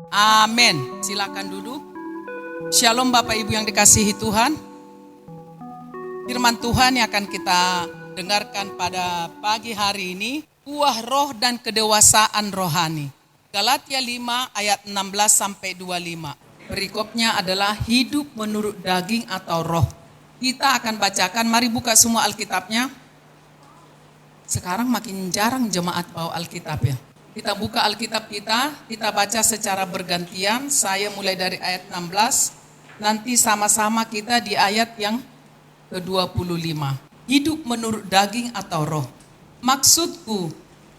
Amin. Silakan duduk. Shalom Bapak Ibu yang dikasihi Tuhan. Firman Tuhan yang akan kita dengarkan pada pagi hari ini, buah roh dan kedewasaan rohani. Galatia 5 ayat 16 sampai 25. Perikopnya adalah hidup menurut daging atau roh. Kita akan bacakan, mari buka semua Alkitabnya. Sekarang makin jarang jemaat bawa Alkitab ya. Kita buka Alkitab kita baca secara bergantian. Saya mulai dari ayat 16, nanti sama-sama kita di ayat yang ke-25. Hidup menurut daging atau roh. Maksudku,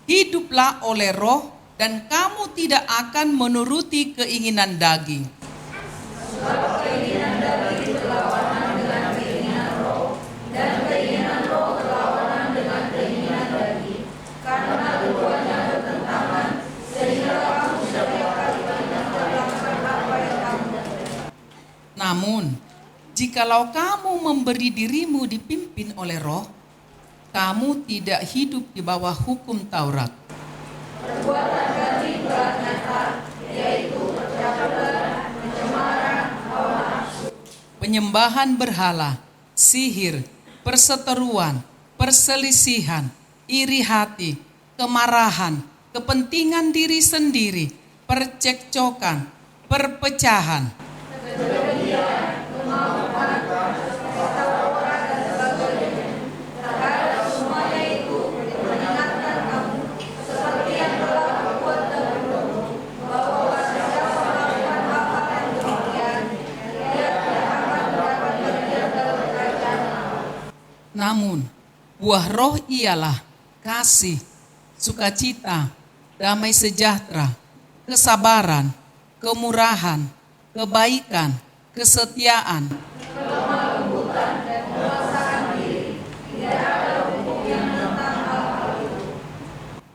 hiduplah oleh roh dan kamu tidak akan menuruti keinginan daging. Sebab keinginan daging berlawanan dengan keinginan roh, dan keinginan roh berlawanan dengan keinginan daging. Karena keduanya bertentangan, sehingga kamu setiap kali ingin melakukan apa yang kamu kehendaki. Namun, jikalau kamu memberi dirimu dipimpin oleh roh, kamu tidak hidup di bawah hukum Taurat. Perbuatan daging berat nyata, yaitu percabulan, pencemaran, hawa nafsu, Penyembahan berhala, sihir, perseteruan, perselisihan, iri hati, kemarahan, kepentingan diri sendiri, percekcokan, perpecahan. kebencian, kemauan, ketawaran, dan sebagainya. Terhadap semuanya itu mengingatkan kamu, seperti yang telah berbuat dahulu, bahwa barang siapa melakukan hal-hal yang demikian, dia tidak akan mendapat bagian dalam kerajaan Allah. Namun, buah roh ialah kasih, sukacita, damai sejahtera, kesabaran, kemurahan, kebaikan, kesetiaan.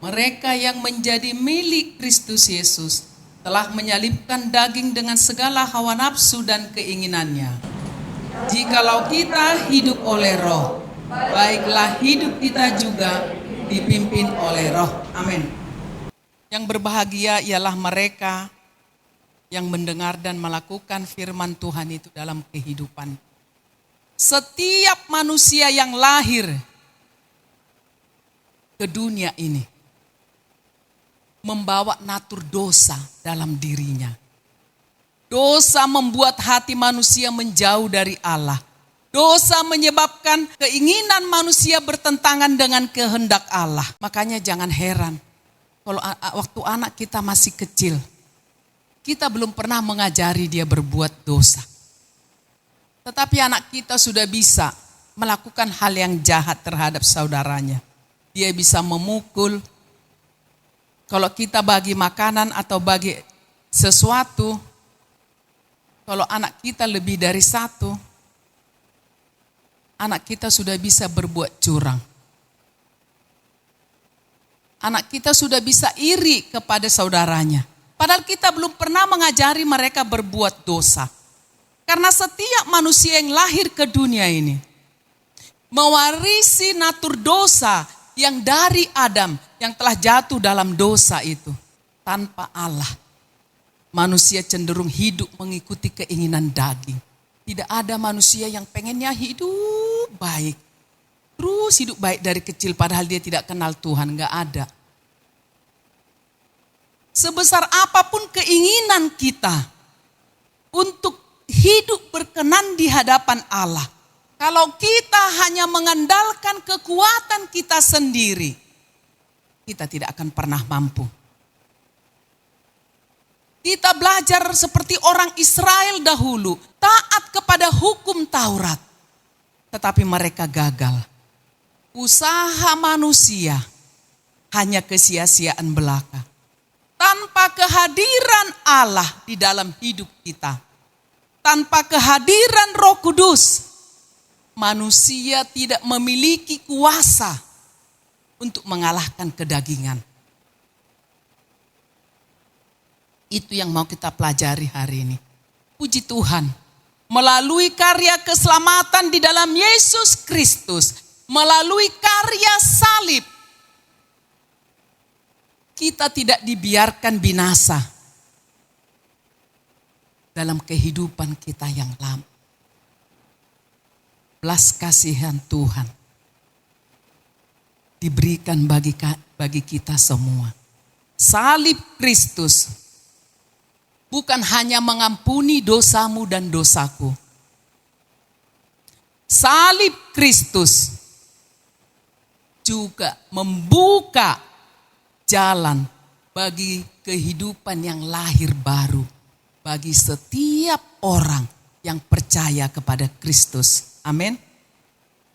Mereka yang menjadi milik Kristus Yesus telah menyalibkan daging dengan segala hawa nafsu dan keinginannya. Jikalau kita hidup oleh roh, baiklah hidup kita juga dipimpin oleh roh. Amin. Yang berbahagia ialah mereka yang mendengar dan melakukan firman Tuhan itu dalam kehidupan. Setiap manusia yang lahir ke dunia ini membawa natur dosa dalam dirinya. Dosa membuat hati manusia menjauh dari Allah. Dosa menyebabkan keinginan manusia bertentangan dengan kehendak Allah. Makanya jangan heran kalau waktu anak kita masih kecil, kita belum pernah mengajari dia berbuat dosa. Tetapi anak kita sudah bisa melakukan hal yang jahat terhadap saudaranya. Dia bisa memukul. Kalau kita bagi makanan atau bagi sesuatu, kalau anak kita lebih dari satu, anak kita sudah bisa berbuat curang. Anak kita sudah bisa iri kepada saudaranya. Padahal kita belum pernah mengajari mereka berbuat dosa. Karena setiap manusia yang lahir ke dunia ini mewarisi natur dosa yang dari Adam yang telah jatuh dalam dosa itu. Tanpa Allah, manusia cenderung hidup mengikuti keinginan daging. Tidak ada manusia yang pengennya hidup baik. Terus hidup baik dari kecil padahal dia tidak kenal Tuhan, enggak ada. Sebesar apapun keinginan kita untuk hidup berkenan di hadapan Allah, kalau kita hanya mengandalkan kekuatan kita sendiri, kita tidak akan pernah mampu. Kita belajar seperti orang Israel dahulu, taat kepada hukum Taurat. Tetapi mereka gagal. Usaha manusia hanya kesia-siaan belaka. Tanpa kehadiran Allah di dalam hidup kita, tanpa kehadiran Roh Kudus, manusia tidak memiliki kuasa untuk mengalahkan kedagingan. Itu yang mau kita pelajari hari ini. Puji Tuhan, melalui karya keselamatan di dalam Yesus Kristus, melalui karya salib, kita tidak dibiarkan binasa. dalam kehidupan kita yang lama. Belas kasihan Tuhan diberikan bagi kita semua. Salib Kristus bukan hanya mengampuni dosamu dan dosaku. Salib Kristus juga membuka jalan bagi kehidupan yang lahir baru bagi setiap orang yang percaya kepada Kristus. Amin.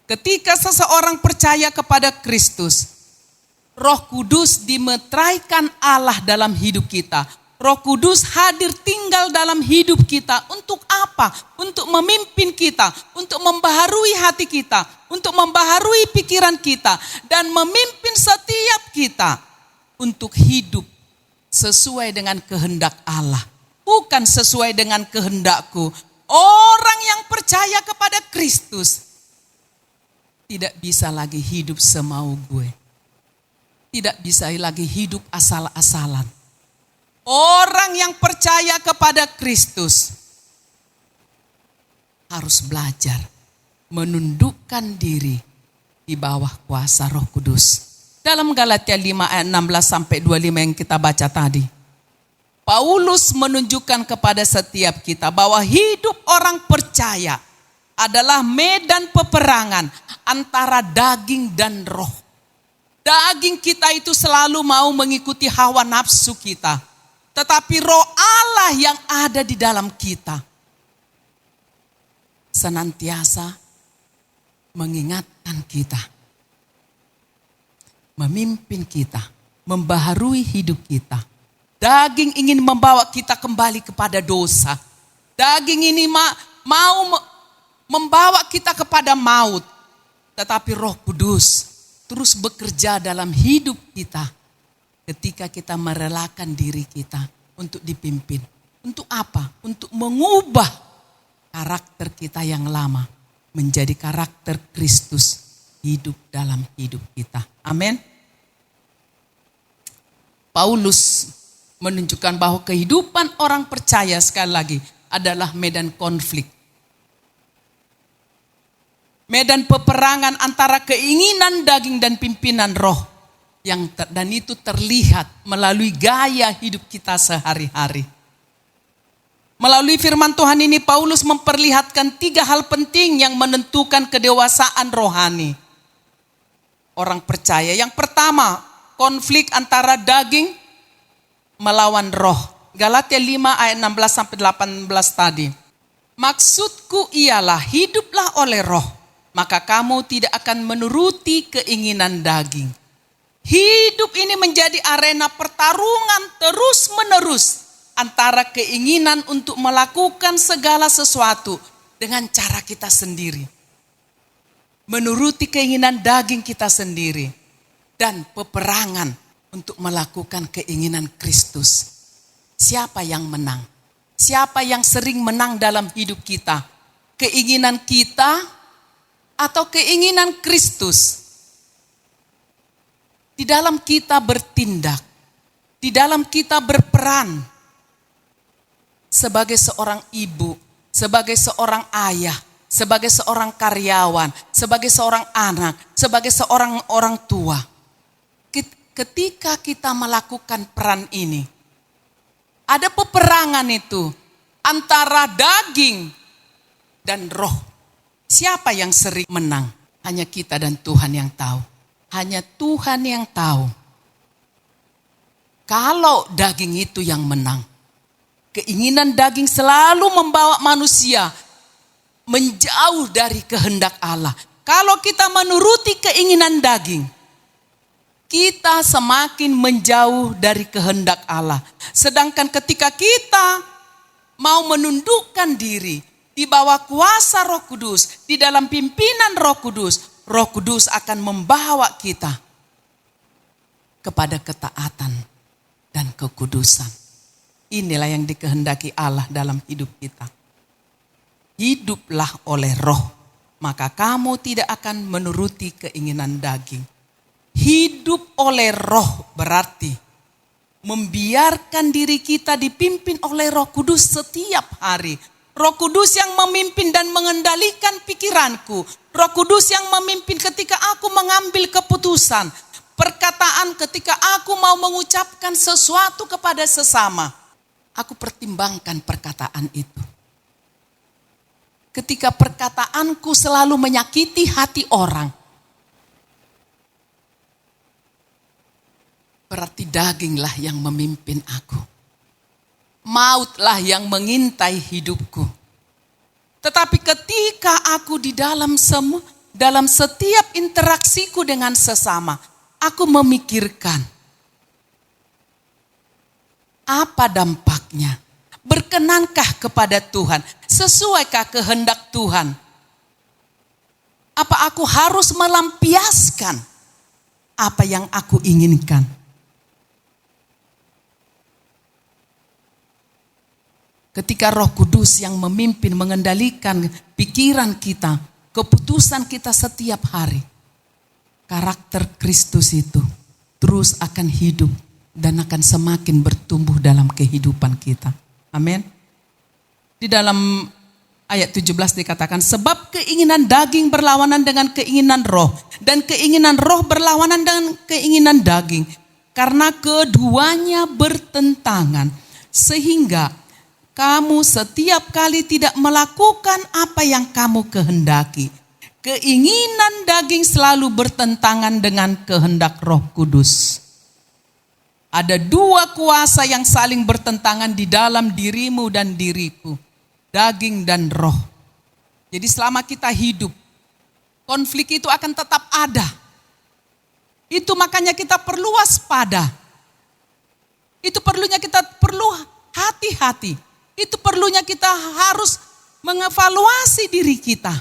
Ketika seseorang percaya kepada Kristus, Roh Kudus dimeteraikan Allah dalam hidup kita. Roh Kudus hadir tinggal dalam hidup kita. Untuk apa? Untuk memimpin kita, untuk membaharui hati kita, untuk membaharui pikiran kita, dan memimpin setiap kita untuk hidup sesuai dengan kehendak Allah. Bukan sesuai dengan kehendakku. Orang yang percaya kepada Kristus tidak bisa lagi hidup semau gue. Tidak bisa lagi hidup asal-asalan. Orang yang percaya kepada Kristus harus belajar menundukkan diri di bawah kuasa Roh Kudus. Dalam Galatia 5 ayat 16 sampai 25 yang kita baca tadi, Paulus menunjukkan kepada setiap kita bahwa hidup orang percaya adalah medan peperangan antara daging dan roh. Daging kita itu selalu mau mengikuti hawa nafsu kita. Tetapi roh Allah yang ada di dalam kita senantiasa mengingatkan kita, memimpin kita, membaharui hidup kita. Daging ingin membawa kita kembali kepada dosa. Daging ini mau membawa kita kepada maut. Tetapi Roh Kudus terus bekerja dalam hidup kita ketika kita merelakan diri kita untuk dipimpin. Untuk apa? Untuk mengubah karakter kita yang lama menjadi karakter Kristus hidup dalam hidup kita. Amin. Paulus menunjukkan bahwa kehidupan orang percaya sekali lagi adalah medan konflik. Medan peperangan antara keinginan daging dan pimpinan roh. Dan itu terlihat melalui gaya hidup kita sehari-hari. Melalui firman Tuhan ini Paulus memperlihatkan 3 hal penting yang menentukan kedewasaan rohani orang percaya. Yang pertama, konflik antara daging melawan roh. Galatia 5 ayat 16 sampai 18 tadi. Maksudku ialah hiduplah oleh roh, maka kamu tidak akan menuruti keinginan daging. Hidup ini menjadi arena pertarungan terus-menerus antara keinginan untuk melakukan segala sesuatu dengan cara kita sendiri. Menuruti keinginan daging kita sendiri. Dan peperangan untuk melakukan keinginan Kristus. Siapa yang menang? Siapa yang sering menang dalam hidup kita? Keinginan kita atau keinginan Kristus? Di dalam kita bertindak, di dalam kita berperan sebagai seorang ibu, sebagai seorang ayah, sebagai seorang karyawan, sebagai seorang anak, sebagai seorang orang tua. Ketika kita melakukan peran ini, ada peperangan itu antara daging dan roh. Siapa yang sering menang? Hanya kita dan Tuhan yang tahu. Hanya Tuhan yang tahu. Kalau daging itu yang menang, keinginan daging selalu membawa manusia menjauh dari kehendak Allah. Kalau kita menuruti keinginan daging, kita semakin menjauh dari kehendak Allah. Sedangkan ketika kita mau menundukkan diri di bawah kuasa Roh Kudus, di dalam pimpinan Roh Kudus, Roh Kudus akan membawa kita kepada ketaatan dan kekudusan. Inilah yang dikehendaki Allah dalam hidup kita. Hiduplah oleh roh, maka kamu tidak akan menuruti keinginan daging. Hidup oleh roh berarti membiarkan diri kita dipimpin oleh Roh Kudus setiap hari. Roh Kudus yang memimpin dan mengendalikan pikiranku. Roh Kudus yang memimpin ketika aku mengambil keputusan. Perkataan ketika aku mau mengucapkan sesuatu kepada sesama. Aku pertimbangkan perkataan itu. Ketika perkataanku selalu menyakiti hati orang, berarti daginglah yang memimpin aku. Mautlah yang mengintai hidupku. Tetapi ketika aku di dalam setiap interaksiku dengan sesama, aku memikirkan apa dampaknya? Berkenankah kepada Tuhan? Sesuaikah kehendak Tuhan? Apa aku harus melampiaskan apa yang aku inginkan? Ketika Roh Kudus yang memimpin, mengendalikan pikiran kita, keputusan kita setiap hari, karakter Kristus itu terus akan hidup dan akan semakin bertumbuh dalam kehidupan kita. Amin. Di dalam ayat 17 dikatakan, sebab keinginan daging berlawanan dengan keinginan roh, dan keinginan roh berlawanan dengan keinginan daging. Karena keduanya bertentangan, sehingga kamu setiap kali tidak melakukan apa yang kamu kehendaki. Keinginan daging selalu bertentangan dengan kehendak Roh Kudus. Ada dua kuasa yang saling bertentangan di dalam dirimu dan diriku. Daging dan roh. Jadi selama kita hidup, konflik itu akan tetap ada. Itu makanya kita perlu waspada. Itu perlunya kita perlu hati-hati. Itu perlunya kita harus mengevaluasi diri kita.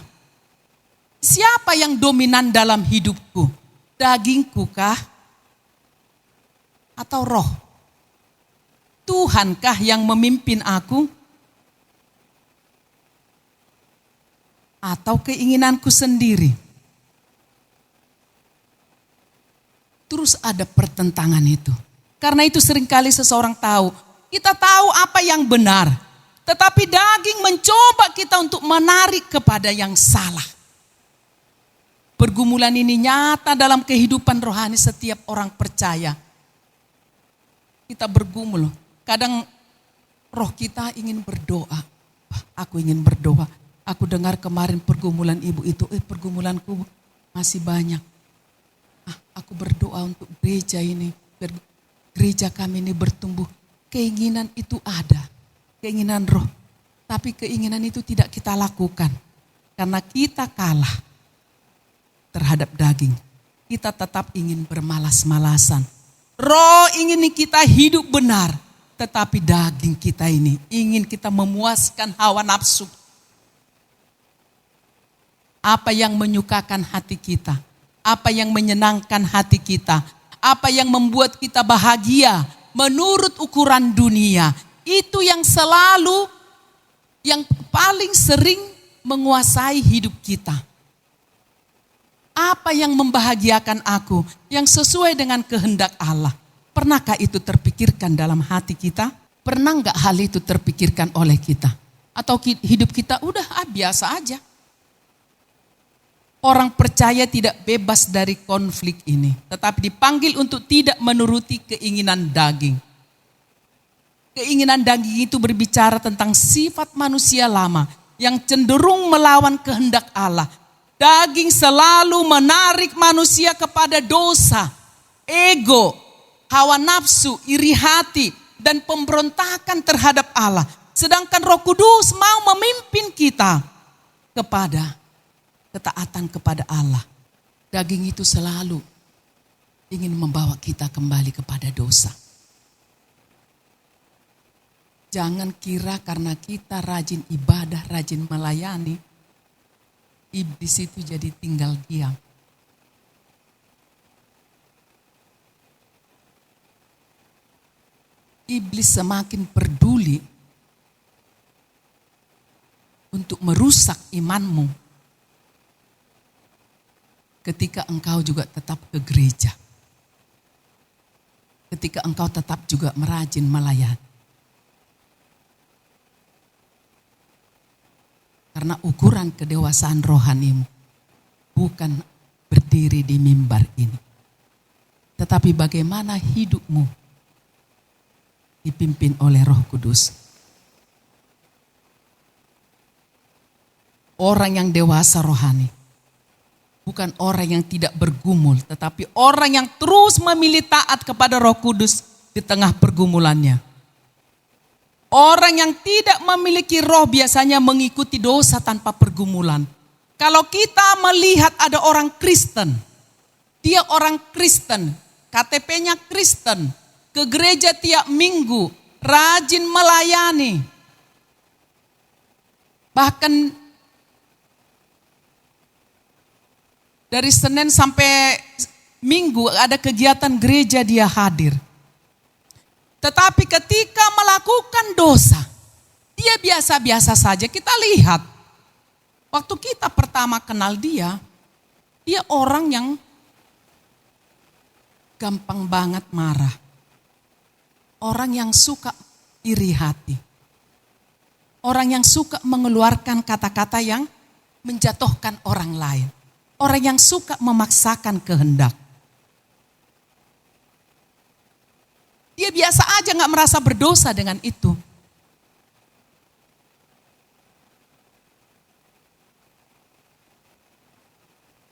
Siapa yang dominan dalam hidupku? Dagingku kah? Atau roh? Tuhankah yang memimpin aku? Atau keinginanku sendiri? Terus ada pertentangan itu. Karena itu seringkali seseorang tahu, kita tahu apa yang benar, tetapi daging mencoba kita untuk menarik kepada yang salah. Pergumulan ini nyata dalam kehidupan rohani setiap orang percaya. Kita bergumul, kadang roh kita ingin berdoa. Aku ingin berdoa. Aku dengar kemarin pergumulan ibu itu, pergumulanku masih banyak. Aku berdoa untuk gereja ini, gereja kami ini bertumbuh. Keinginan itu ada, keinginan roh. Tapi keinginan itu tidak kita lakukan. Karena kita kalah terhadap daging. Kita tetap ingin bermalas-malasan. Roh ingin kita hidup benar, tetapi daging kita ini ingin kita memuaskan hawa nafsu. Apa yang menyukakan hati kita, apa yang menyenangkan hati kita, apa yang membuat kita bahagia menurut ukuran dunia, itu yang selalu, yang paling sering menguasai hidup kita. Apa yang membahagiakan aku, yang sesuai dengan kehendak Allah. Pernahkah itu terpikirkan dalam hati kita? Pernah enggak hal itu terpikirkan oleh kita? Atau hidup kita udah biasa aja? Orang percaya tidak bebas dari konflik ini, tetapi dipanggil untuk tidak menuruti keinginan daging. Keinginan daging itu berbicara tentang sifat manusia lama yang cenderung melawan kehendak Allah. Daging selalu menarik manusia kepada dosa, ego, hawa nafsu, iri hati, dan pemberontakan terhadap Allah. Sedangkan Roh Kudus mau memimpin kita kepada ketaatan kepada Allah. Daging itu selalu ingin membawa kita kembali kepada dosa. Jangan kira karena kita rajin ibadah, rajin melayani, iblis itu jadi tinggal diam. Iblis semakin peduli untuk merusak imanmu ketika engkau juga tetap ke gereja. ketika engkau tetap juga merajin melayani. Karena ukuran kedewasaan rohanimu bukan berdiri di mimbar ini, tetapi bagaimana hidupmu dipimpin oleh Roh Kudus. Orang yang dewasa rohani bukan orang yang tidak bergumul, tetapi orang yang terus memilih taat kepada Roh Kudus di tengah pergumulannya. Orang yang tidak memiliki roh biasanya mengikuti dosa tanpa pergumulan. Kalau kita melihat ada orang Kristen, dia orang Kristen, KTP-nya Kristen, ke gereja tiap minggu, rajin melayani. Bahkan dari Senin sampai Minggu ada kegiatan gereja dia hadir. Tetapi ketika melakukan dosa, dia biasa-biasa saja. Kita lihat, waktu kita pertama kenal dia orang yang gampang banget marah. Orang yang suka iri hati. Orang yang suka mengeluarkan kata-kata yang menjatuhkan orang lain. Orang yang suka memaksakan kehendak. Dia biasa aja gak merasa berdosa dengan itu.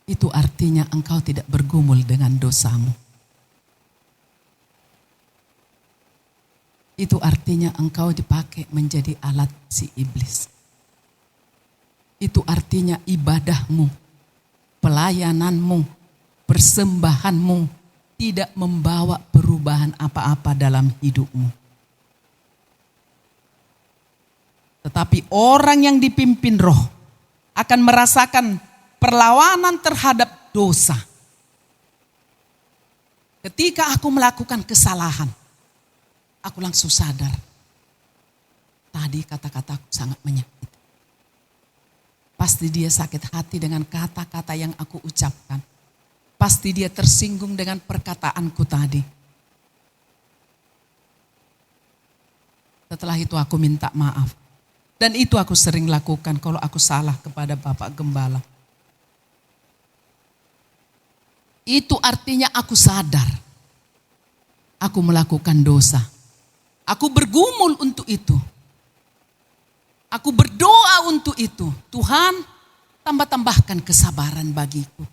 Itu artinya engkau tidak bergumul dengan dosamu. Itu artinya engkau dipakai menjadi alat si iblis. Itu artinya ibadahmu, pelayananmu, persembahanmu tidak membawa perubahan apa-apa dalam hidupmu. Tetapi orang yang dipimpin roh akan merasakan perlawanan terhadap dosa. Ketika aku melakukan kesalahan, aku langsung sadar. Tadi kata-kataku sangat menyakiti. Pasti dia sakit hati dengan kata-kata yang aku ucapkan. Pasti dia tersinggung dengan perkataanku tadi. Setelah itu aku minta maaf. Dan itu aku sering lakukan kalau aku salah kepada Bapak Gembala. Itu artinya aku sadar. Aku melakukan dosa. Aku bergumul untuk itu. Aku berdoa untuk itu. Tuhan, tambah-tambahkan kesabaran bagiku.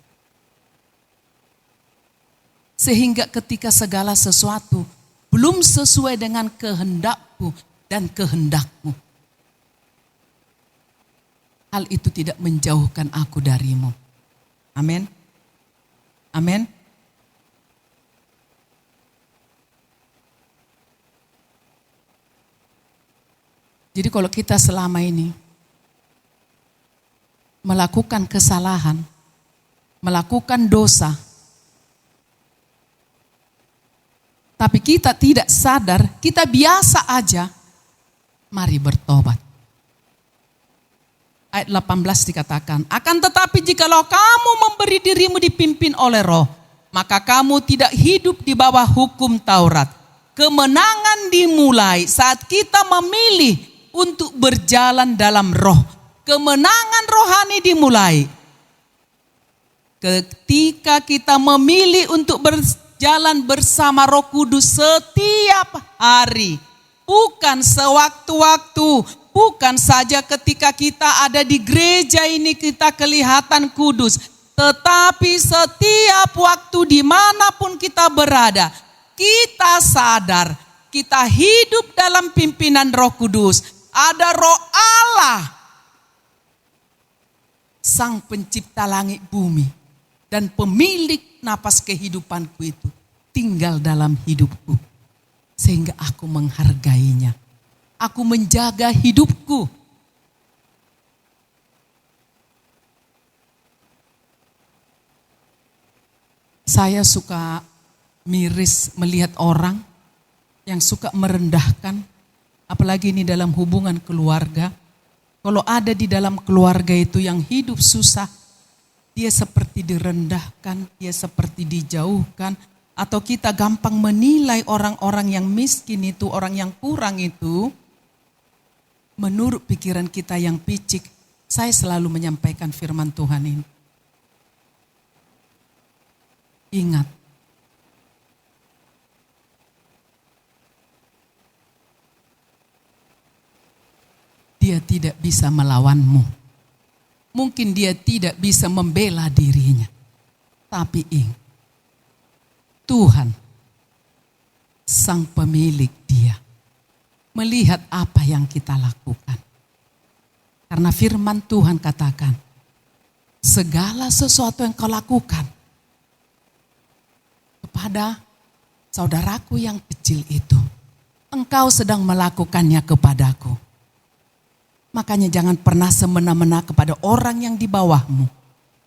Sehingga ketika segala sesuatu belum sesuai dengan kehendakku dan kehendakmu, hal itu tidak menjauhkan aku darimu. Amin. Amin. Jadi kalau kita selama ini melakukan kesalahan, melakukan dosa, tapi kita tidak sadar, kita biasa aja, mari bertobat. Ayat 18 dikatakan, akan tetapi jikalau kamu memberi dirimu dipimpin oleh roh, maka kamu tidak hidup di bawah hukum Taurat. Kemenangan dimulai saat kita memilih untuk berjalan dalam roh. Kemenangan rohani dimulai ketika kita memilih untuk berjalan bersama Roh Kudus setiap hari. Bukan sewaktu-waktu, bukan saja ketika kita ada di gereja ini kita kelihatan kudus. Tetapi setiap waktu dimanapun kita berada, kita sadar kita hidup dalam pimpinan Roh Kudus. Ada Roh Allah, Sang Pencipta langit bumi dan pemilik napas kehidupanku itu tinggal dalam hidupku. Sehingga aku menghargainya. Aku menjaga hidupku. Saya suka miris melihat orang yang suka merendahkan, apalagi ini dalam hubungan keluarga. Kalau ada di dalam keluarga itu yang hidup susah, dia seperti direndahkan, dia seperti dijauhkan, atau kita gampang menilai orang-orang yang miskin itu, orang yang kurang itu, menurut pikiran kita yang picik, saya selalu menyampaikan firman Tuhan ini. Ingat, dia tidak bisa melawanmu. Mungkin dia tidak bisa membela dirinya. Tapi ingat, Tuhan, sang pemilik dia, melihat apa yang kita lakukan. Karena firman Tuhan katakan, segala sesuatu yang kau lakukan kepada saudaraku yang kecil itu, engkau sedang melakukannya kepadaku. Makanya jangan pernah semena-mena kepada orang yang di bawahmu.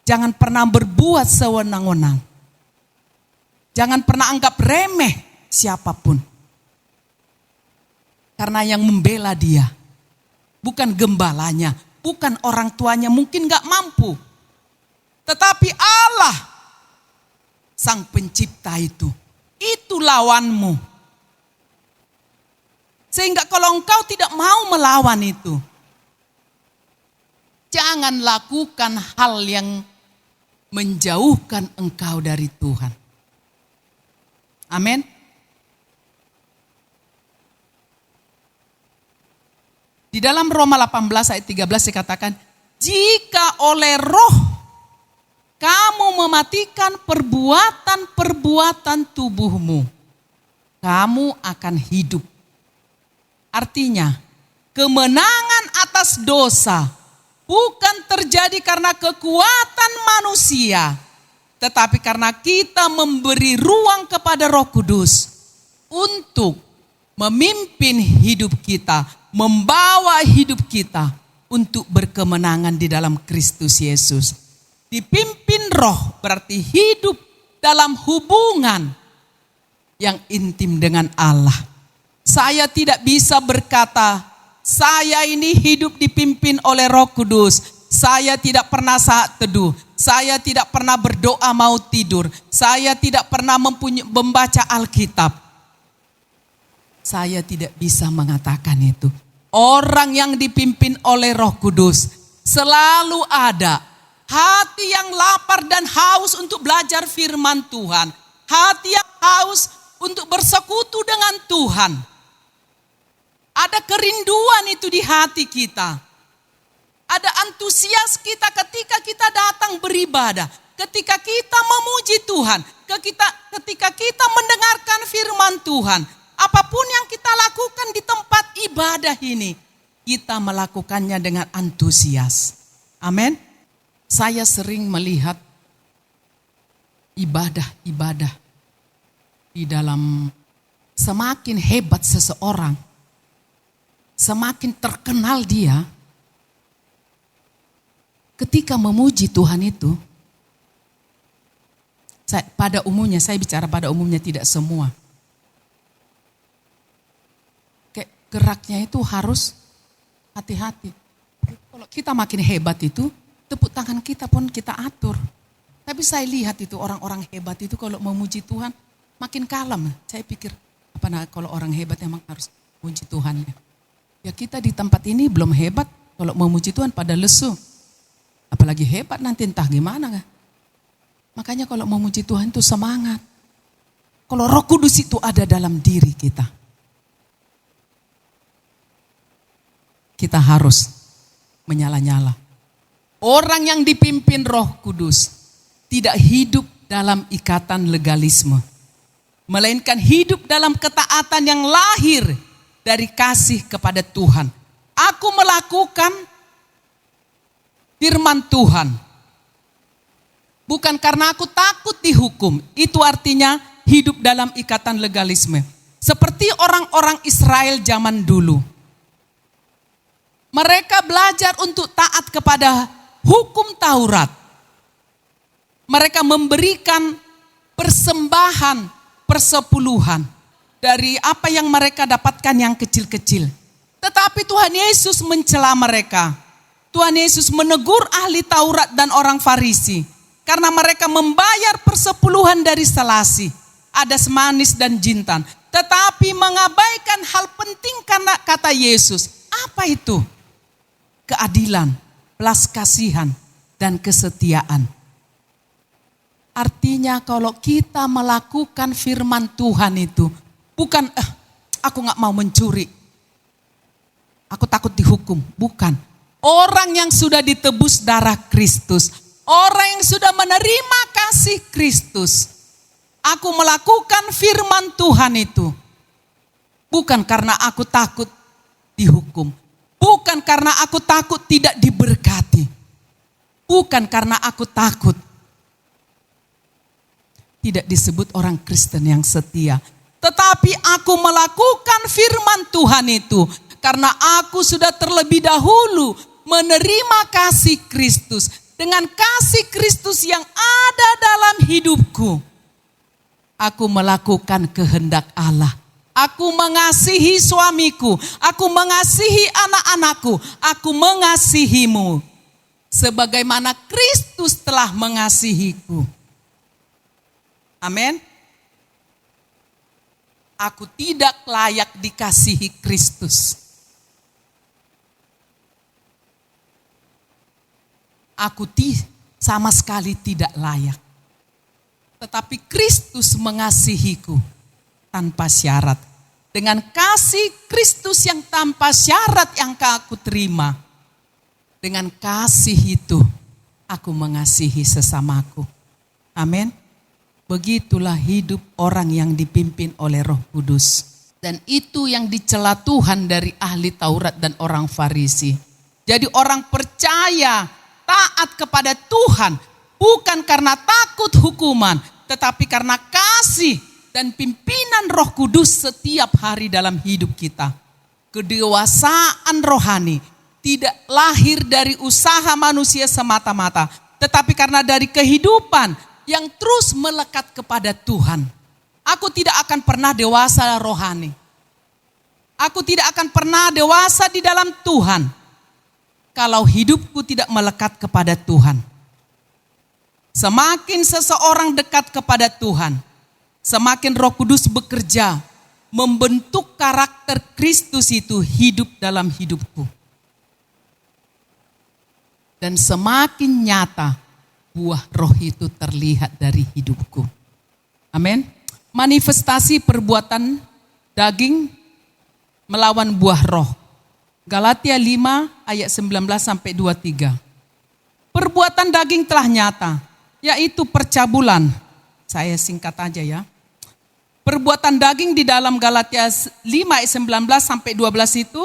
Jangan pernah berbuat sewenang-wenang. Jangan pernah anggap remeh siapapun. Karena yang membela dia bukan gembalanya, bukan orang tuanya, mungkin gak mampu. Tetapi Allah, sang pencipta itu lawanmu. Sehingga kalau engkau tidak mau melawan itu, jangan lakukan hal yang menjauhkan engkau dari Tuhan. Amin. Di dalam Roma 18 ayat 13 dikatakan, jika oleh roh kamu mematikan perbuatan-perbuatan tubuhmu, kamu akan hidup. Artinya, kemenangan atas dosa bukan terjadi karena kekuatan manusia, tetapi karena kita memberi ruang kepada Roh Kudus untuk memimpin hidup kita, membawa hidup kita untuk berkemenangan di dalam Kristus Yesus. Dipimpin Roh berarti hidup dalam hubungan yang intim dengan Allah. Saya tidak bisa berkata, saya ini hidup dipimpin oleh Roh Kudus. Saya tidak pernah saat teduh. Saya tidak pernah berdoa mau tidur. Saya tidak pernah membaca Alkitab. Saya tidak bisa mengatakan itu. Orang yang dipimpin oleh Roh Kudus selalu ada hati yang lapar dan haus untuk belajar firman Tuhan. Hati yang haus untuk bersekutu dengan Tuhan. Ada kerinduan itu di hati kita. Ada antusias kita ketika kita datang beribadah. Ketika kita memuji Tuhan. Ketika kita mendengarkan firman Tuhan. Apapun yang kita lakukan di tempat ibadah ini, kita melakukannya dengan antusias. Amin. Saya sering melihat ibadah-ibadah di dalam, semakin hebat seseorang, semakin terkenal dia, ketika memuji Tuhan itu, pada umumnya, saya bicara pada umumnya, tidak semua. Geraknya itu harus hati-hati. Kalau kita makin hebat itu, tepuk tangan kita pun kita atur. Tapi saya lihat itu orang-orang hebat itu kalau memuji Tuhan makin kalem. Saya pikir, kalau orang hebat emang harus memuji Tuhan. Ya kita di tempat ini belum hebat, kalau memuji Tuhan pada lesu. Apalagi hebat nanti entah gimana. Makanya kalau memuji Tuhan itu semangat. Kalau Roh Kudus itu ada dalam diri kita. Kita harus menyala-nyala. Orang yang dipimpin Roh Kudus tidak hidup dalam ikatan legalisme, melainkan hidup dalam ketaatan yang lahir dari kasih kepada Tuhan. Aku melakukan firman Tuhan bukan karena aku takut dihukum. Itu artinya hidup dalam ikatan legalisme. Seperti orang-orang Israel zaman dulu. Mereka belajar untuk taat kepada hukum Taurat. Mereka memberikan persembahan, persepuluhan dari apa yang mereka dapatkan yang kecil-kecil. Tetapi Tuhan Yesus mencela mereka. Tuhan Yesus menegur ahli Taurat dan orang Farisi. Karena mereka membayar persepuluhan dari selasi. adas manis dan jintan. Tetapi mengabaikan hal penting karena kata Yesus. Apa itu? Keadilan, belas kasihan, dan kesetiaan. Artinya kalau kita melakukan firman Tuhan itu, bukan aku gak mau mencuri, aku takut dihukum. Bukan. Orang yang sudah ditebus darah Kristus, orang yang sudah menerima kasih Kristus, aku melakukan firman Tuhan itu bukan karena aku takut dihukum, bukan karena aku takut tidak diberkati, bukan karena aku takut tidak disebut orang Kristen yang setia, tetapi aku melakukan firman Tuhan itu karena aku sudah terlebih dahulu menerima kasih Kristus. Dengan kasih Kristus yang ada dalam hidupku, aku melakukan kehendak Allah. Aku mengasihi suamiku, aku mengasihi anak-anakku, aku mengasihimu sebagaimana Kristus telah mengasihiku. Amin. Aku tidak layak dikasihi Kristus. Aku sama sekali tidak layak. Tetapi Kristus mengasihiku tanpa syarat. Dengan kasih Kristus yang tanpa syarat yang aku terima. Dengan kasih itu aku mengasihi sesamaku. Amin. Begitulah hidup orang yang dipimpin oleh Roh Kudus. Dan itu yang dicela Tuhan dari ahli Taurat dan orang Farisi. Jadi orang percaya taat kepada Tuhan bukan karena takut hukuman, tetapi karena kasih dan pimpinan Roh Kudus setiap hari dalam hidup kita. Kedewasaan rohani tidak lahir dari usaha manusia semata-mata, tetapi karena dari kehidupan yang terus melekat kepada Tuhan. Aku tidak akan pernah dewasa rohani. Aku tidak akan pernah dewasa di dalam Tuhan kalau hidupku tidak melekat kepada Tuhan. Semakin seseorang dekat kepada Tuhan, semakin Roh Kudus bekerja membentuk karakter Kristus itu hidup dalam hidupku. Dan semakin nyata buah roh itu terlihat dari hidupku. Amin. Manifestasi perbuatan daging melawan buah roh. Galatia 5 ayat 19 sampai 23. Perbuatan daging telah nyata, yaitu percabulan. Saya singkat aja ya. Perbuatan daging di dalam Galatia 5 ayat 19 sampai 12 itu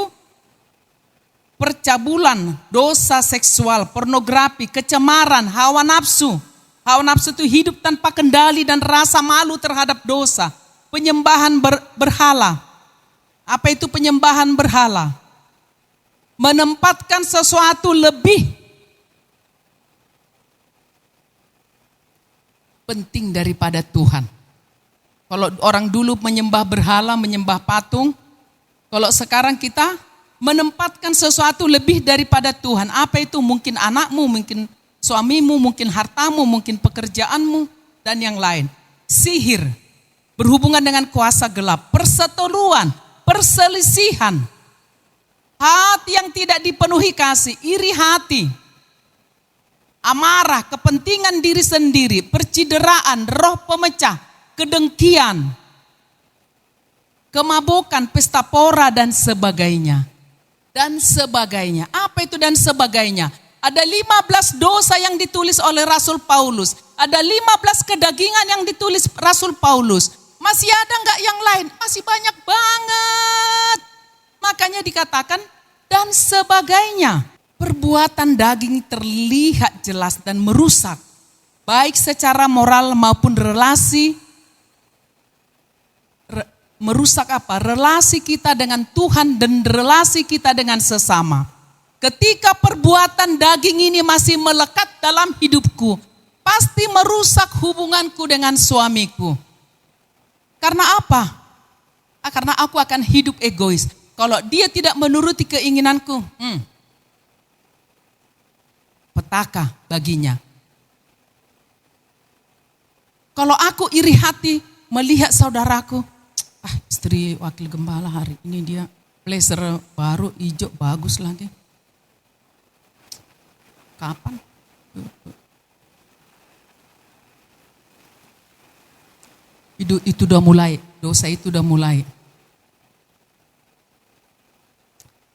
percabulan, dosa seksual, pornografi, kecemaran, hawa nafsu. Hawa nafsu itu hidup tanpa kendali dan rasa malu terhadap dosa. Penyembahan berhala. Apa itu penyembahan berhala? Menempatkan sesuatu lebih penting daripada Tuhan. Kalau orang dulu menyembah berhala, menyembah patung, kalau sekarang kita menempatkan sesuatu lebih daripada Tuhan. Apa itu? Mungkin anakmu, mungkin suamimu, mungkin hartamu, mungkin pekerjaanmu, dan yang lain. Sihir, berhubungan dengan kuasa gelap, perseteruan, perselisihan, hati yang tidak dipenuhi kasih, iri hati, amarah, kepentingan diri sendiri, percideraan, roh pemecah, kedengkian, kemabukan, pesta pora, dan sebagainya. Dan sebagainya. Apa itu dan sebagainya? Ada 15 dosa yang ditulis oleh Rasul Paulus. Ada 15 kedagingan yang ditulis Rasul Paulus. Masih ada enggak yang lain? Masih banyak banget. Makanya dikatakan dan sebagainya. Perbuatan daging terlihat jelas dan merusak. Baik secara moral maupun relasi. Merusak apa? Relasi kita dengan Tuhan dan relasi kita dengan sesama. Ketika perbuatan daging ini masih melekat dalam hidupku, pasti merusak hubunganku dengan suamiku. Karena apa? Karena aku akan hidup egois. Kalau dia tidak menuruti keinginanku, petaka baginya. Kalau aku iri hati, melihat saudaraku, istri wakil gembala hari ini dia blazer baru hijau bagus lagi. Kapan? Itu udah mulai, dosa itu udah mulai.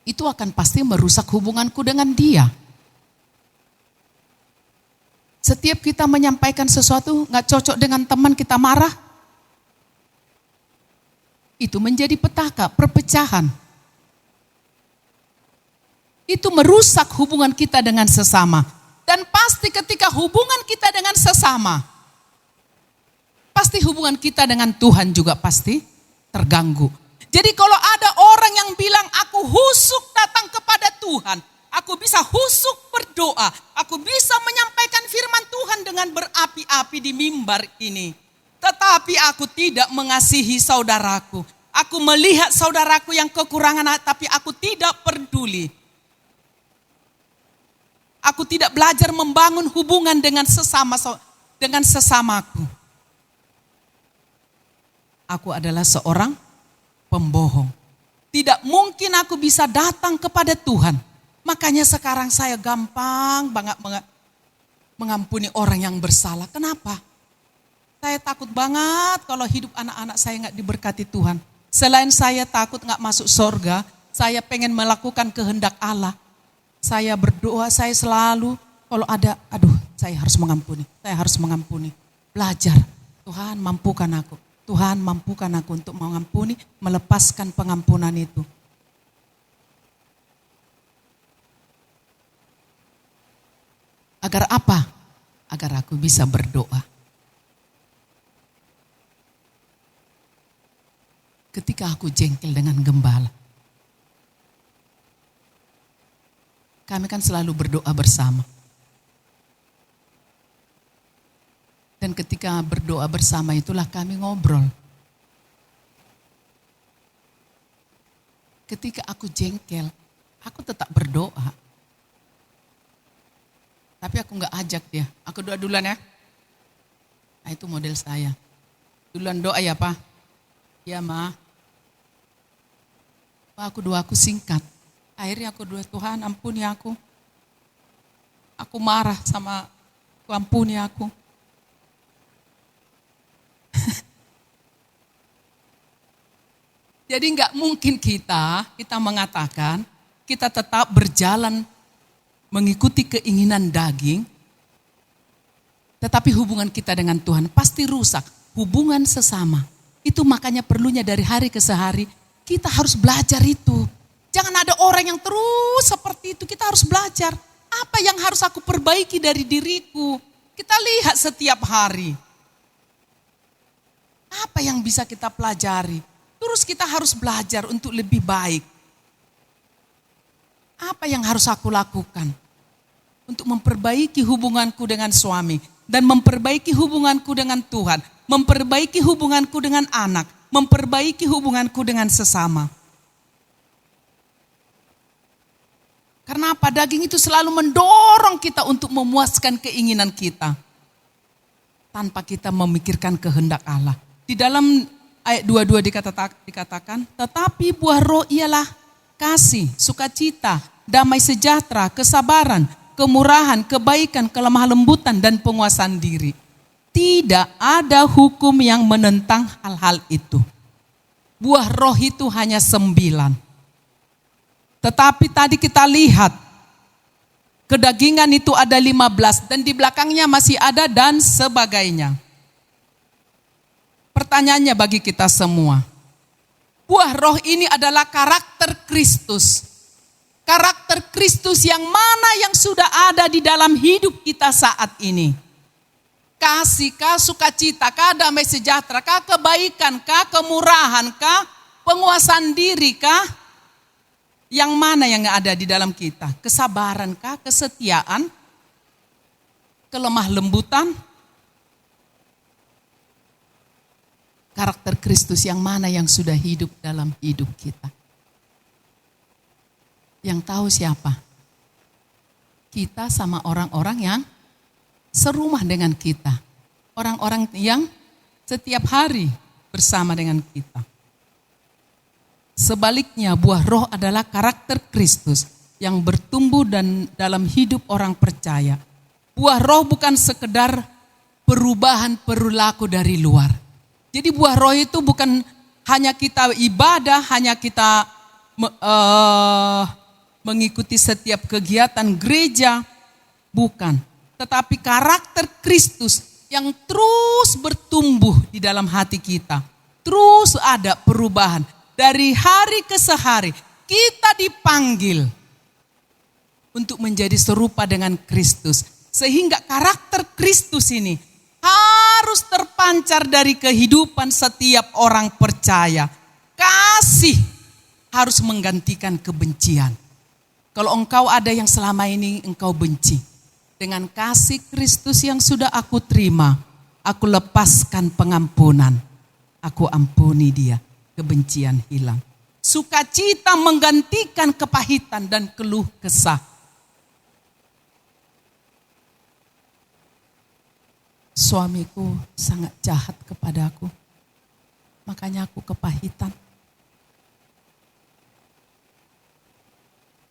Itu akan pasti merusak hubunganku dengan dia. Setiap kita menyampaikan sesuatu gak cocok dengan teman, kita marah. Itu menjadi petaka, perpecahan. Itu merusak hubungan kita dengan sesama. Dan pasti ketika hubungan kita dengan sesama, pasti hubungan kita dengan Tuhan juga pasti terganggu. Jadi kalau ada orang yang bilang aku husuk datang kepada Tuhan, aku bisa husuk berdoa, aku bisa menyampaikan firman Tuhan dengan berapi-api di mimbar ini. Tetapi aku tidak mengasihi saudaraku. Aku melihat saudaraku yang kekurangan tapi aku tidak peduli. Aku tidak belajar membangun hubungan dengan sesamaku. Aku adalah seorang pembohong. Tidak mungkin aku bisa datang kepada Tuhan. Makanya sekarang saya gampang banget mengampuni orang yang bersalah. Kenapa? Saya takut banget kalau hidup anak-anak saya gak diberkati Tuhan. Selain saya takut gak masuk surga, saya pengen melakukan kehendak Allah. Saya berdoa, saya selalu kalau ada, saya harus mengampuni. Saya harus mengampuni. Belajar, Tuhan mampukan aku. Tuhan mampukan aku untuk mengampuni, melepaskan pengampunan itu. Agar apa? Agar aku bisa berdoa. Ketika aku jengkel dengan gembala, kami kan selalu berdoa bersama. Dan ketika berdoa bersama itulah kami ngobrol. Ketika aku jengkel, aku tetap berdoa. Tapi aku gak ajak dia. Aku doa duluan ya. Nah itu model saya. Duluan doa ya Pak. Ya Ma. Pak aku doaku singkat. Akhirnya aku doa Tuhan ampuni aku. Aku marah sama Tuhan ampuni aku. Jadi gak mungkin kita mengatakan kita tetap berjalan mengikuti keinginan daging, tetapi hubungan kita dengan Tuhan pasti rusak. Hubungan sesama, itu makanya perlunya dari hari ke hari, kita harus belajar itu. Jangan ada orang yang terus seperti itu, kita harus belajar. Apa yang harus aku perbaiki dari diriku? Kita lihat setiap hari. Apa yang bisa kita pelajari? Terus kita harus belajar untuk lebih baik. Apa yang harus aku lakukan untuk memperbaiki hubunganku dengan suami dan memperbaiki hubunganku dengan Tuhan, memperbaiki hubunganku dengan anak, memperbaiki hubunganku dengan sesama. Karena apa? Daging itu selalu mendorong kita untuk memuaskan keinginan kita tanpa kita memikirkan kehendak Allah. Di dalam ayat 22 dikatakan, tetapi buah roh ialah kasih, sukacita, damai sejahtera, kesabaran, kemurahan, kebaikan, kelemah lembutan, dan penguasaan diri. Tidak ada hukum yang menentang hal-hal itu. Buah roh itu hanya 9. Tetapi tadi kita lihat, kedagingan itu ada 15 dan di belakangnya masih ada dan sebagainya. Pertanyaannya bagi kita semua, buah roh ini adalah karakter Kristus. Karakter Kristus yang mana yang sudah ada di dalam hidup kita saat ini. Kasih kah, sukacita kah, damai sejahtera kah, kebaikan kah, kemurahan kah, penguasaan diri kah? Yang mana yang ada di dalam kita? Kesabaran kah, kesetiaan, kelemah lembutan? Karakter Kristus yang mana yang sudah hidup dalam hidup kita? Yang tahu siapa? Kita sama orang-orang yang serumah dengan kita. Orang-orang yang setiap hari bersama dengan kita. Sebaliknya, buah roh adalah karakter Kristus yang bertumbuh dan dalam hidup orang percaya. Buah roh bukan sekedar perubahan perilaku dari luar. Jadi buah roh itu bukan hanya kita ibadah, hanya kita mengikuti setiap kegiatan gereja, bukan. Tetapi karakter Kristus yang terus bertumbuh di dalam hati kita. Terus ada perubahan. Dari hari ke hari kita dipanggil untuk menjadi serupa dengan Kristus. Sehingga karakter Kristus ini harus terpancar dari kehidupan setiap orang percaya. Kasih harus menggantikan kebencian. Kalau engkau ada yang selama ini engkau benci, dengan kasih Kristus yang sudah aku terima, aku lepaskan pengampunan. Aku ampuni dia, kebencian hilang. Sukacita menggantikan kepahitan dan keluh kesah. Suamiku sangat jahat kepadaku, makanya aku kepahitan.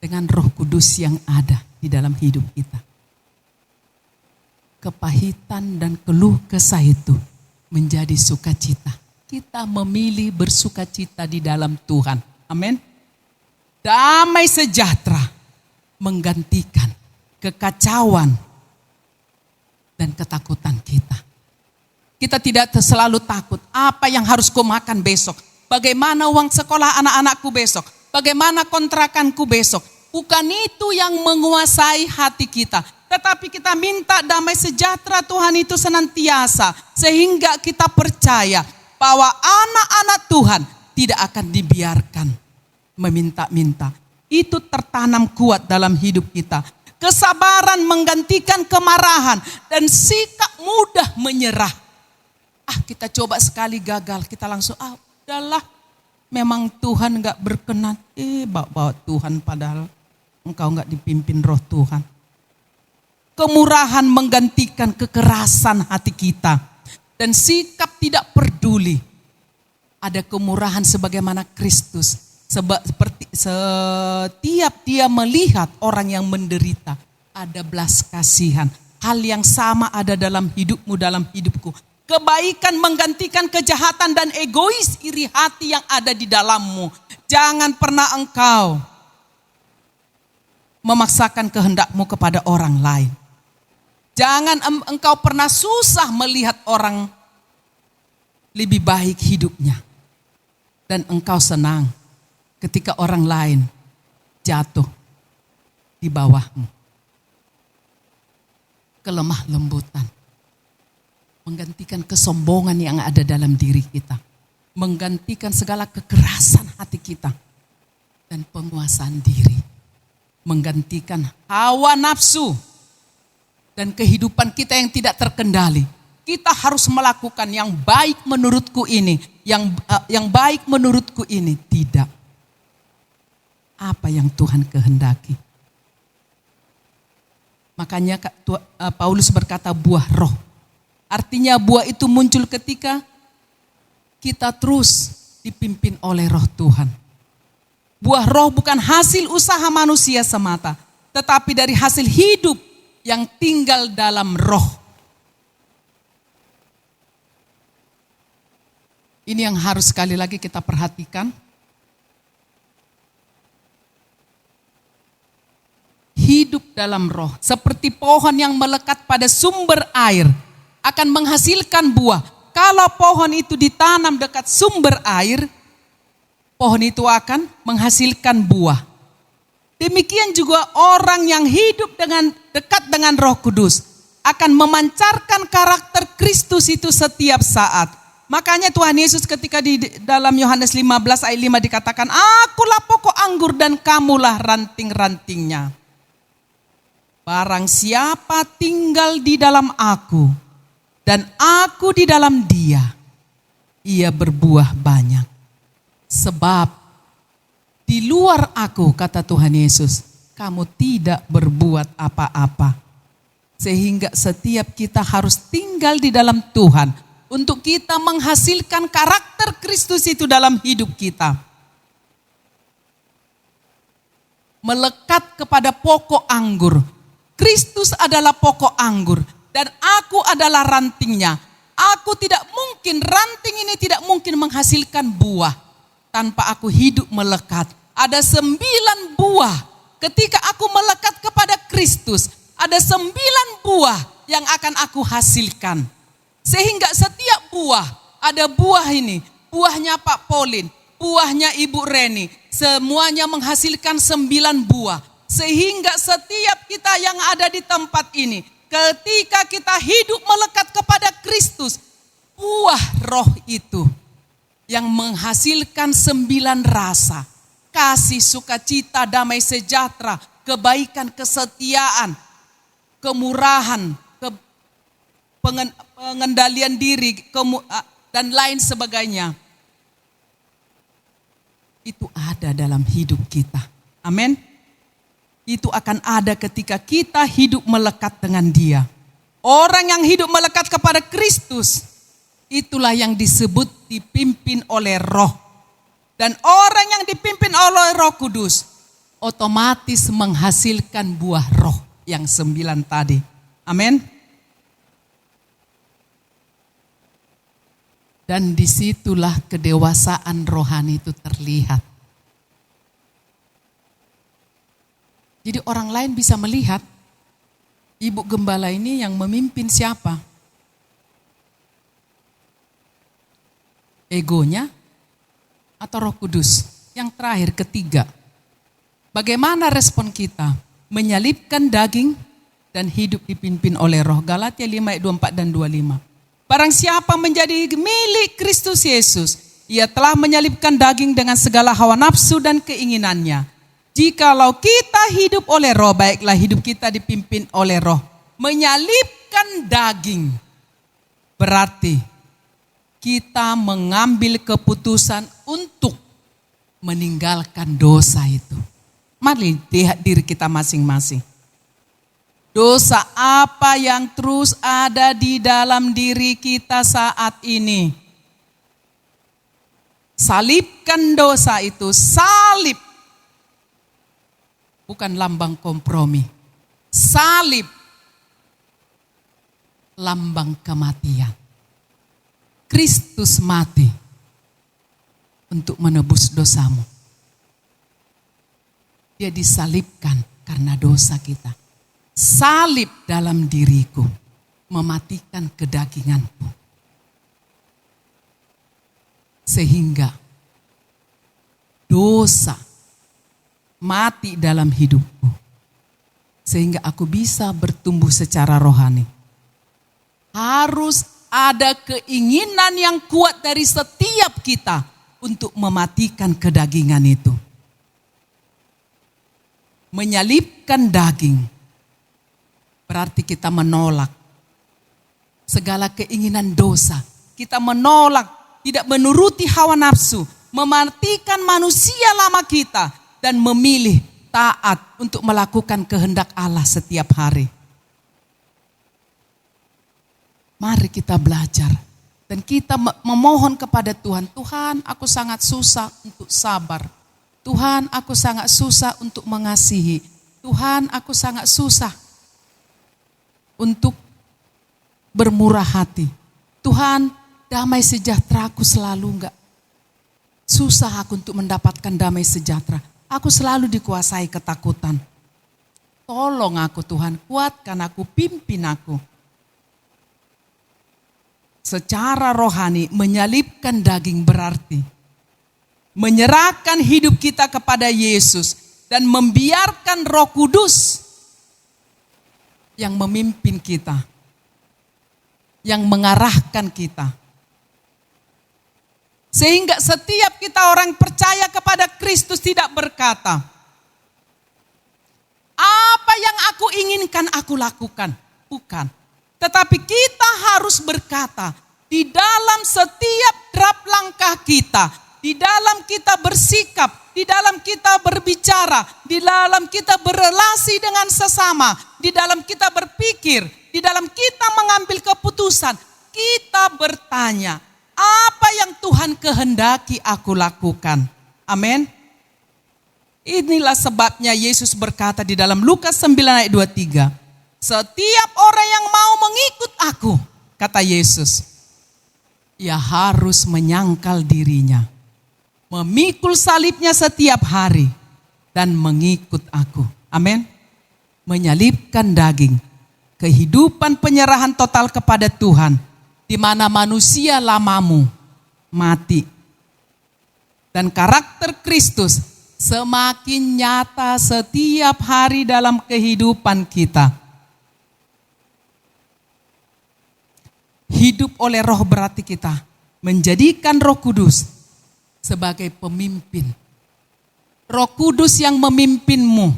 Dengan Roh Kudus yang ada di dalam hidup kita, kepahitan dan keluh kesah itu menjadi sukacita. Kita memilih bersukacita di dalam Tuhan. Amin. Damai sejahtera menggantikan kekacauan dan ketakutan kita. Kita tidak selalu takut apa yang harus ku makan besok. Bagaimana uang sekolah anak-anakku besok. Bagaimana kontrakanku besok. Bukan itu yang menguasai hati kita. Tetapi kita minta damai sejahtera Tuhan itu senantiasa. Sehingga kita percaya bahwa anak-anak Tuhan tidak akan dibiarkan meminta-minta. Itu tertanam kuat dalam hidup kita. Kesabaran menggantikan kemarahan dan sikap mudah menyerah. Kita coba sekali gagal, kita langsung udahlah, memang Tuhan gak berkenan. Bawa Tuhan padahal engkau gak dipimpin Roh Tuhan. Kemurahan menggantikan kekerasan hati kita dan sikap tidak peduli. Ada kemurahan sebagaimana Kristus. Seperti setiap dia melihat orang yang menderita, ada belas kasihan. Hal yang sama ada dalam hidupmu, dalam hidupku. Kebaikan menggantikan kejahatan dan egois iri hati yang ada di dalammu. Jangan pernah engkau memaksakan kehendakmu kepada orang lain. Jangan engkau pernah susah melihat orang lebih baik hidupnya. Dan engkau senang ketika orang lain jatuh di bawahmu. Kelemah lembutan menggantikan kesombongan yang ada dalam diri kita. Menggantikan segala kekerasan hati kita dan penguasaan diri. Menggantikan hawa nafsu dan kehidupan kita yang tidak terkendali. Kita harus melakukan yang baik menurutku ini, yang baik menurutku ini. Tidak. Apa yang Tuhan kehendaki. Makanya Paulus berkata buah roh. Artinya buah itu muncul ketika kita terus dipimpin oleh Roh Tuhan. Buah roh bukan hasil usaha manusia semata, tetapi dari hasil hidup yang tinggal dalam roh. Ini yang harus sekali lagi kita perhatikan. Hidup dalam roh, seperti pohon yang melekat pada sumber air, akan menghasilkan buah. Kalau pohon itu ditanam dekat sumber air, pohon itu akan menghasilkan buah. Demikian juga orang yang hidup dekat dengan Roh Kudus akan memancarkan karakter Kristus itu setiap saat. Makanya Tuhan Yesus ketika di dalam Yohanes 15 ayat 5 dikatakan, akulah pokok anggur dan kamulah ranting-rantingnya. Barang siapa tinggal di dalam aku dan aku di dalam dia, ia berbuah banyak. Sebab di luar aku, kata Tuhan Yesus, kamu tidak berbuat apa-apa. Sehingga setiap kita harus tinggal di dalam Tuhan, untuk kita menghasilkan karakter Kristus itu dalam hidup kita. Melekat kepada pokok anggur. Kristus adalah pokok anggur dan aku adalah rantingnya. Aku tidak mungkin, ranting ini tidak mungkin menghasilkan buah tanpa aku hidup melekat. Ada 9 buah ketika aku melekat kepada Kristus. Ada 9 buah yang akan aku hasilkan. Sehingga setiap buah, ada buah ini, buahnya Pak Polin, buahnya Ibu Reni, semuanya menghasilkan 9 buah. Sehingga setiap kita yang ada di tempat ini, ketika kita hidup melekat kepada Kristus, buah roh itu yang menghasilkan 9 rasa. Kasih, sukacita, damai sejahtera, kebaikan, kesetiaan, kemurahan, pengendalian diri, dan lain sebagainya. Itu ada dalam hidup kita. Amin. Itu akan ada ketika kita hidup melekat dengan Dia. Orang yang hidup melekat kepada Kristus, itulah yang disebut dipimpin oleh Roh. Dan orang yang dipimpin oleh Roh Kudus, otomatis menghasilkan buah roh yang 9 tadi. Amin. Dan disitulah kedewasaan rohani itu terlihat. Jadi orang lain bisa melihat ibu gembala ini yang memimpin siapa? Egonya atau Roh Kudus? Yang terakhir, ketiga. Bagaimana respon kita? Menyalibkan daging dan hidup dipimpin oleh Roh. Galatia 5 ayat 24 dan 25. Barang siapa menjadi milik Kristus Yesus, ia telah menyalibkan daging dengan segala hawa nafsu dan keinginannya. Jikalau kita hidup oleh Roh, baiklah hidup kita dipimpin oleh Roh. Menyalibkan daging berarti kita mengambil keputusan untuk meninggalkan dosa itu. Mari lihat diri kita masing-masing. Dosa apa yang terus ada di dalam diri kita saat ini? Salibkan dosa itu, salib. Bukan lambang kompromi. Salib, lambang kematian. Kristus mati untuk menebus dosamu. Dia disalibkan karena dosa kita. Salib dalam diriku, mematikan kedaginganku. Sehingga dosa mati dalam hidupku. Sehingga aku bisa bertumbuh secara rohani. Harus ada keinginan yang kuat dari setiap kita untuk mematikan kedagingan itu. Menyalibkan daging berarti kita menolak segala keinginan dosa. Kita menolak, tidak menuruti hawa nafsu, mematikan manusia lama kita dan memilih taat untuk melakukan kehendak Allah setiap hari. Mari kita belajar dan kita memohon kepada Tuhan. Tuhan, aku sangat susah untuk sabar. Tuhan, aku sangat susah untuk mengasihi. Tuhan, aku sangat susah untuk bermurah hati. Tuhan, damai sejahtera aku selalu enggak. Susah aku untuk mendapatkan damai sejahtera. Aku selalu dikuasai ketakutan. Tolong aku Tuhan, kuatkan aku, pimpin aku. Secara rohani menyalibkan daging berarti menyerahkan hidup kita kepada Yesus dan membiarkan Roh Kudus yang memimpin kita, yang mengarahkan kita. Sehingga setiap kita orang percaya kepada Kristus tidak berkata, apa yang aku inginkan aku lakukan. Bukan. Tetapi kita harus berkata, di dalam setiap derap langkah kita, di dalam kita bersikap, di dalam kita berbicara, di dalam kita berrelasi dengan sesama, di dalam kita berpikir, di dalam kita mengambil keputusan, kita bertanya, apa yang Tuhan kehendaki aku lakukan? Amin. Inilah sebabnya Yesus berkata di dalam Lukas 9 ayat 23. Setiap orang yang mau mengikut aku, kata Yesus, ia harus menyangkal dirinya, memikul salibnya setiap hari, dan mengikut aku. Amin. Menyalibkan daging, kehidupan penyerahan total kepada Tuhan, di mana manusia lamamu mati. Dan karakter Kristus semakin nyata setiap hari dalam kehidupan kita. Hidup oleh Roh berarti kita menjadikan Roh Kudus sebagai pemimpin. Roh Kudus yang memimpinmu.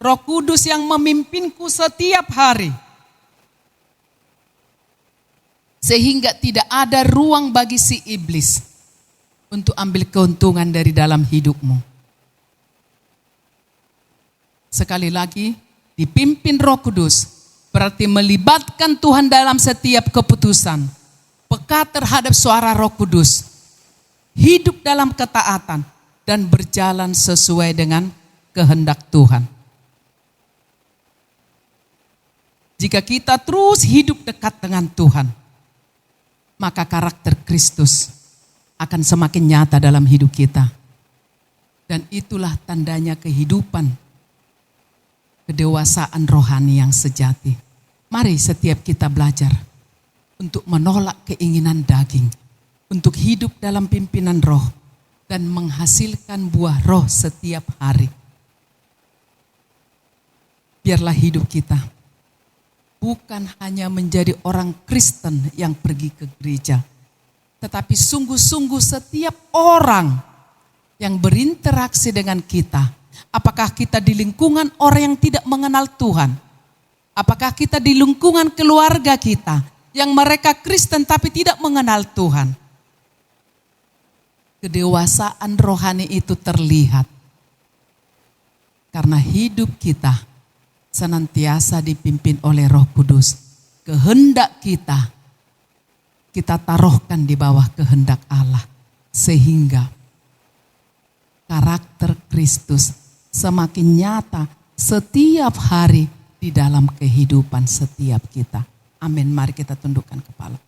Roh Kudus yang memimpinku setiap hari. Sehingga tidak ada ruang bagi si iblis untuk ambil keuntungan dari dalam hidupmu. Sekali lagi, dipimpin Roh Kudus berarti melibatkan Tuhan dalam setiap keputusan. Peka terhadap suara Roh Kudus. Hidup dalam ketaatan dan berjalan sesuai dengan kehendak Tuhan. Jika kita terus hidup dekat dengan Tuhan, maka karakter Kristus akan semakin nyata dalam hidup kita. Dan itulah tandanya kehidupan, kedewasaan rohani yang sejati. Mari setiap kita belajar untuk menolak keinginan daging, untuk hidup dalam pimpinan Roh, dan menghasilkan buah Roh setiap hari. Biarlah hidup kita bukan hanya menjadi orang Kristen yang pergi ke gereja, tetapi sungguh-sungguh setiap orang yang berinteraksi dengan kita. Apakah kita di lingkungan orang yang tidak mengenal Tuhan? Apakah kita di lingkungan keluarga kita yang mereka Kristen tapi tidak mengenal Tuhan? Kedewasaan rohani itu terlihat karena hidup kita senantiasa dipimpin oleh Roh Kudus. Kehendak kita taruhkan di bawah kehendak Allah, sehingga karakter Kristus semakin nyata setiap hari di dalam kehidupan setiap kita. Amin. Mari kita tundukkan kepala.